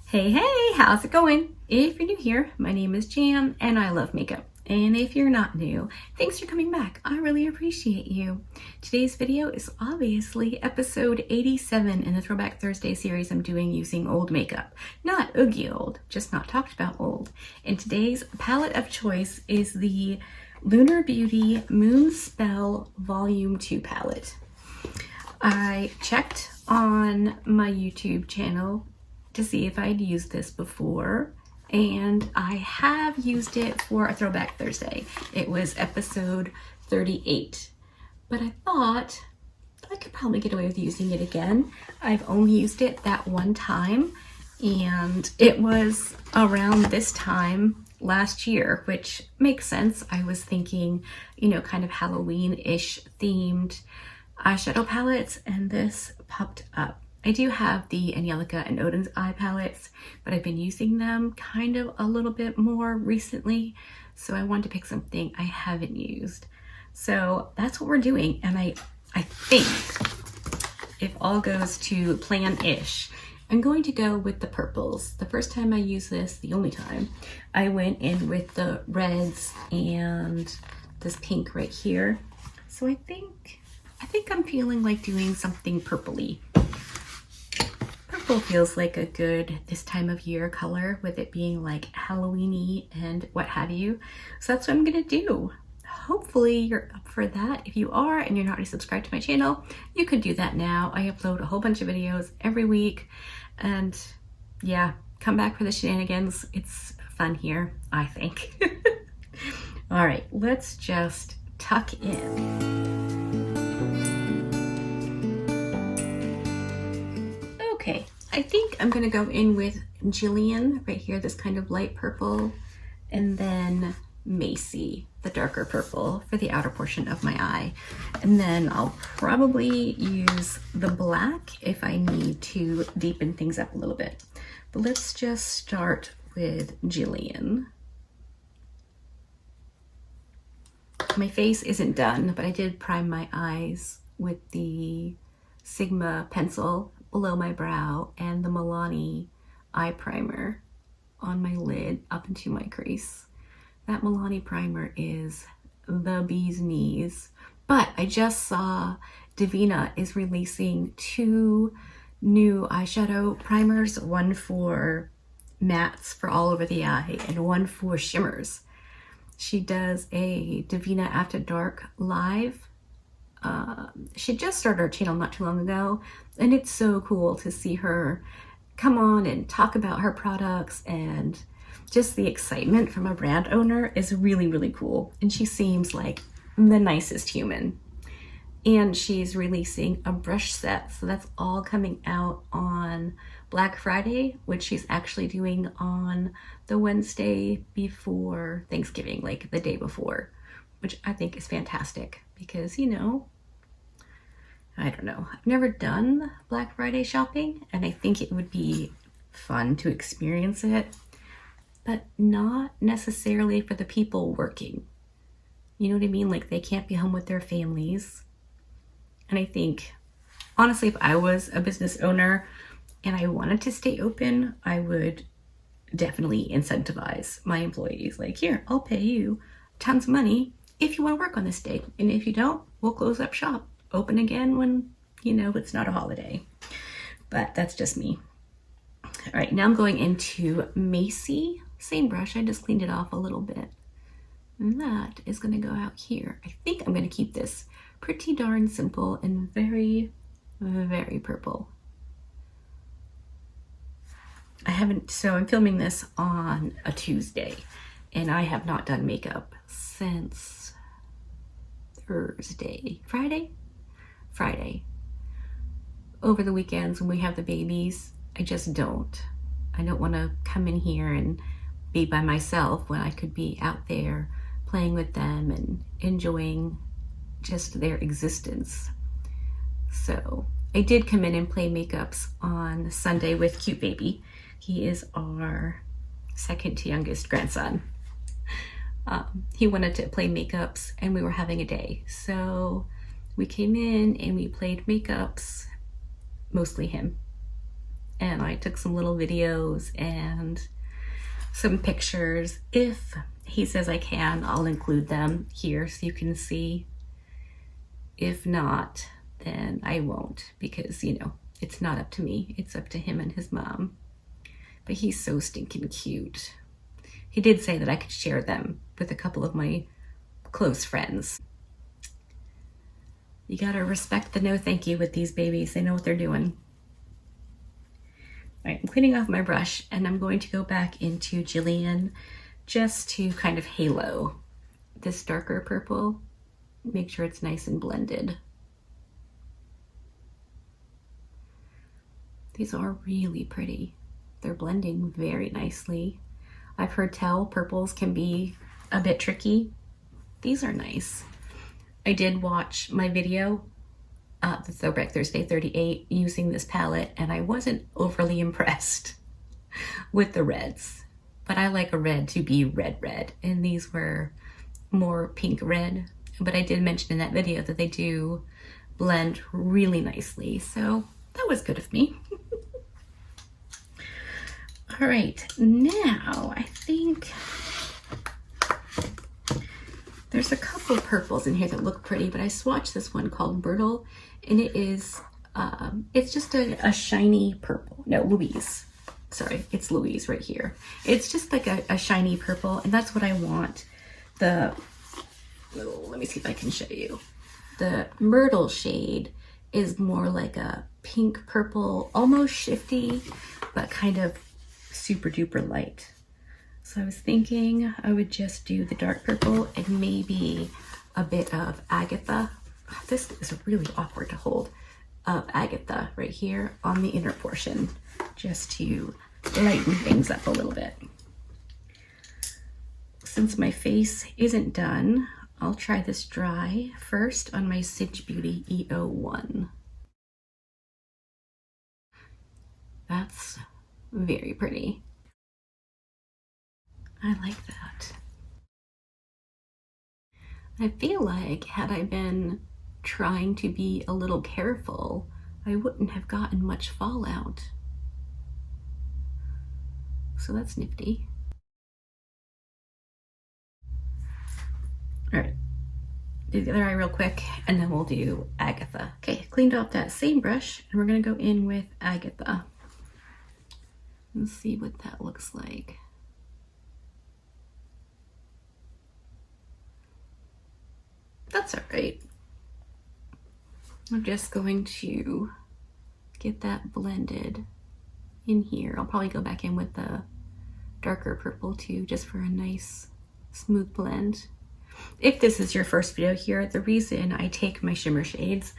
Hey, hey, how's it going? If you're new here, my name is Jan and I love makeup. And if you're not new, thanks for coming back. I really appreciate you. Today's video is obviously episode 87 in the Throwback Thursday series I'm doing using old makeup. Not oogie old, just not talked about old. And today's palette of choice is the Lunar Beauty Moon Spell Volume 2 palette. I checked on my YouTube channel to see if I'd used this before, and I have used it for a Throwback Thursday. It was episode 38, but I thought I could probably get away with using it again. I've only used it that one time, and it was around this time last year, which makes sense. I was thinking, you know, kind of Halloween-ish themed eyeshadow palettes, and this popped up. I do have the Angelica and Odin's eye palettes, but I've been using them kind of a little bit more recently, so I wanted to pick something I haven't used. So that's what we're doing, and I think if all goes to plan-ish, I'm going to go with the purples. The first time I used this, the only time, I went in with the reds and this pink right here. So I think I'm feeling like doing something purpley. Purple feels like a good this time of year color, with it being like Halloween-y and what have you. So that's what I'm gonna do. Hopefully you're up for that. If you are and you're not already subscribed to my channel, you could do that now. I upload a whole bunch of videos every week, and yeah, come back for the shenanigans. It's fun here, I think. All right, let's just tuck in. Okay, I think I'm gonna go in with Jillian right here, this kind of light purple, and then Macy, the darker purple, for the outer portion of my eye. And then I'll probably use the black if I need to deepen things up a little bit. But let's just start with Jillian. My face isn't done, but I did prime my eyes with the Sigma pencil below my brow and the Milani eye primer on my lid up into my crease. That Milani primer is the bee's knees. But I just saw Divina is releasing 2 new eyeshadow primers, one for mattes for all over the eye and one for shimmers. She does a Divina After Dark live. She just started her channel not too long ago, and it's so cool to see her come on and talk about her products, and just the excitement from a brand owner is really, really cool. And she seems like the nicest human. And she's releasing a brush set, so that's all coming out on Black Friday, which she's actually doing on the Wednesday before Thanksgiving, like the day before, which I think is fantastic because, you know, I don't know, I've never done Black Friday shopping, and I think it would be fun to experience it, but not necessarily for the people working. You know what I mean? Like, they can't be home with their families. And I think, honestly, if I was a business owner and I wanted to stay open, I would definitely incentivize my employees. Like, here, I'll pay you tons of money if you want to work on this day. And if you don't, we'll close up shop. Open again when, you know, it's not a holiday. But that's just me. All right, now I'm going into Macy. Same brush, I just cleaned it off a little bit. And that is gonna go out here. I think I'm gonna keep this pretty darn simple and very, very purple. So I'm filming this on a Tuesday, and I have not done makeup since Friday. Over the weekends when we have the babies, I just don't. I don't want to come in here and be by myself when I could be out there playing with them and enjoying just their existence. So I did come in and play makeups on Sunday with Cute Baby. He is our second to youngest grandson. He wanted to play makeups and we were having a day. So we came in and we played makeups, mostly him. and I took some little videos and some pictures. If he says I can, I'll include them here so you can see. If not, then I won't, because, you know, it's not up to me. It's up to him and his mom. But he's so stinking cute. He did say that I could share them with a couple of my close friends. You gotta respect the no thank you with these babies. They know what they're doing. All right, I'm cleaning off my brush, and I'm going to go back into Jillian just to kind of halo this darker purple. Make sure it's nice and blended. These are really pretty. They're blending very nicely. I've heard tell purples can be a bit tricky. These are nice. I did watch my video, the Throwback Thursday 38, using this palette, and I wasn't overly impressed with the reds. But I like a red to be red, and these were more pink red. But I did mention in that video that they do blend really nicely, so that was good of me. All right, now I think there's a couple purples in here that look pretty, but I swatched this one called Myrtle, and it is, it's just a shiny purple. No, Louise. Sorry, it's Louise right here. It's just like a shiny purple, and that's what I want. Let me see if I can show you. The Myrtle shade is more like a pink purple, almost shifty, but kind of super duper light. So I was thinking I would just do the dark purple and maybe a bit of Agatha. This is really awkward to hold. Of Agatha right here on the inner portion, just to lighten things up a little bit. Since my face isn't done, I'll try this dry first on my Cinch Beauty E01. That's very pretty. I like that. I feel like had I been trying to be a little careful, I wouldn't have gotten much fallout. So that's nifty. All right, do the other eye real quick, and then we'll do Agatha. Okay, cleaned off that same brush, and we're gonna go in with Agatha. Let's see what that looks like. That's all right. I'm just going to get that blended in here. I'll probably go back in with the darker purple too, just for a nice smooth blend. If this is your first video here, the reason I take my shimmer shades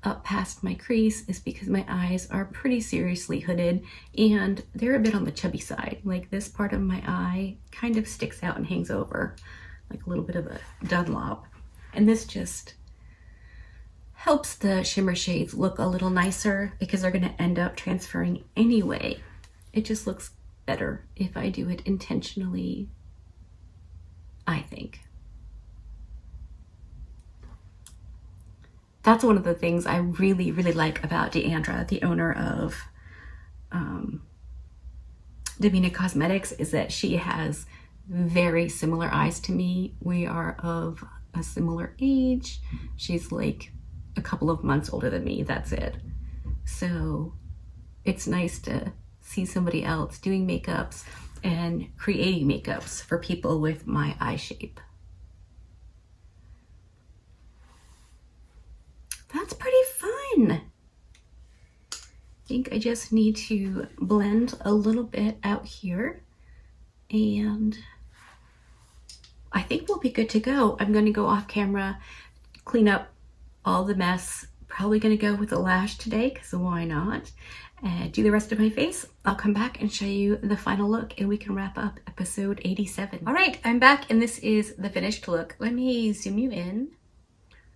up past my crease is because my eyes are pretty seriously hooded, and they're a bit on the chubby side. Like this part of my eye kind of sticks out and hangs over, like a little bit of a Dunlop. And this just helps the shimmer shades look a little nicer because they're gonna end up transferring anyway. It just looks better if I do it intentionally, I think. That's one of the things I really, really like about Deandra, the owner of Davina Cosmetics, is that she has very similar eyes to me. We are of a similar age. She's like a couple of months older than me, that's it. So it's nice to see somebody else doing makeups and creating makeups for people with my eye shape. That's pretty fun. I think I just need to blend a little bit out here, and I think we'll be good to go. I'm going to go off camera, clean up all the mess. Probably going to go with a lash today, because why not? Do the rest of my face. I'll come back and show you the final look, and we can wrap up episode 87. All right, I'm back, and this is the finished look. Let me zoom you in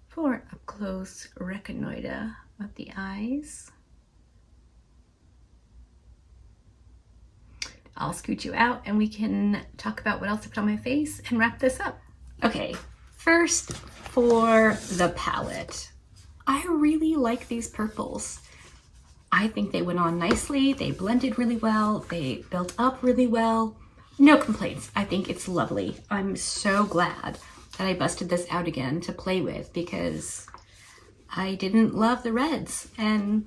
for an up close reconnoiter of the eyes. I'll scoot you out and we can talk about what else to put on my face and wrap this up. Okay, first for the palette. I really like these purples. I think they went on nicely. They blended really well. They built up really well. No complaints. I think it's lovely. I'm so glad that I busted this out again to play with because I didn't love the reds, and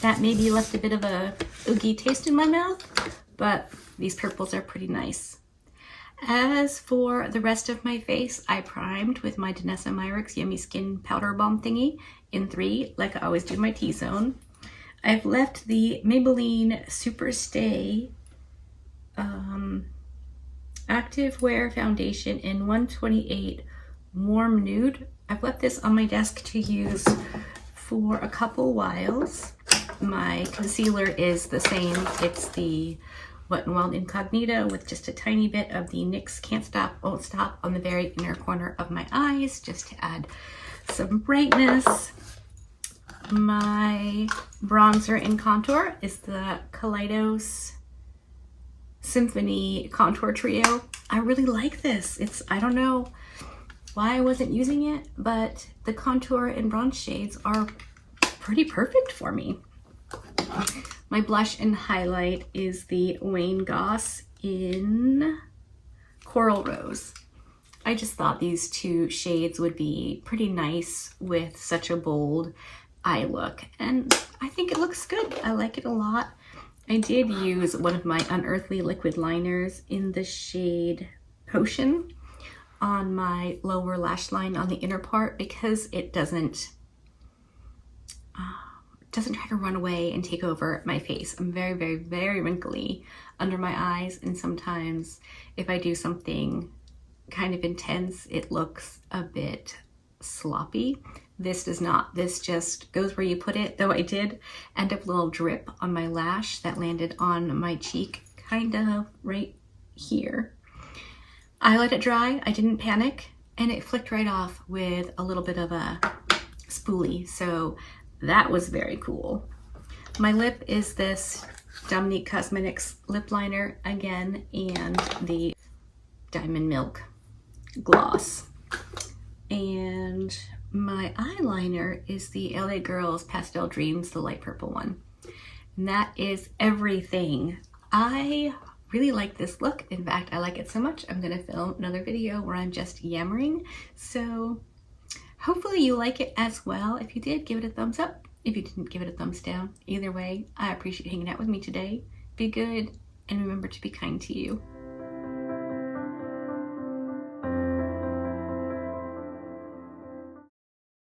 that maybe left a bit of a oogie taste in my mouth, but these purples are pretty nice. As for the rest of my face, I primed with my Danessa Myricks Yummy Skin Powder Balm thingy in 3, like I always do my T-zone. I've left the Maybelline Super Stay Active Wear Foundation in 128 Warm Nude. I've left this on my desk to use for a couple whiles. My concealer is the same. It's the Wet n Wild Incognito with just a tiny bit of the NYX Can't Stop, Won't Stop on the very inner corner of my eyes, just to add some brightness. My bronzer and contour is the Kaleidos Symphony Contour Trio. I really like this. I don't know why I wasn't using it, but the contour and bronze shades are pretty perfect for me. My blush and highlight is the Wayne Goss in Coral Rose. I just thought these 2 shades would be pretty nice with such a bold eye look, and I think it looks good. I like it a lot. I did use one of my Unearthly liquid liners in the shade Potion on my lower lash line on the inner part because it doesn't try to run away and take over my face. I'm very, very, very wrinkly under my eyes, and sometimes if I do something kind of intense, it looks a bit sloppy. This does not. This just goes where you put it, though I did end up a little drip on my lash that landed on my cheek, kind of right here. I let it dry. I didn't panic, and it flicked right off with a little bit of a spoolie, so that was very cool. My lip is this Dominique Cosmetics lip liner again, and the Diamond Milk gloss. And my eyeliner is the LA Girls Pastel Dreams, the light purple one. And that is everything. I really like this look. In fact, I like it so much, I'm gonna film another video where I'm just yammering. So hopefully you like it as well. If you did, give it a thumbs up. If you didn't, give it a thumbs down. Either way, I appreciate hanging out with me today. Be good, and remember to be kind to you.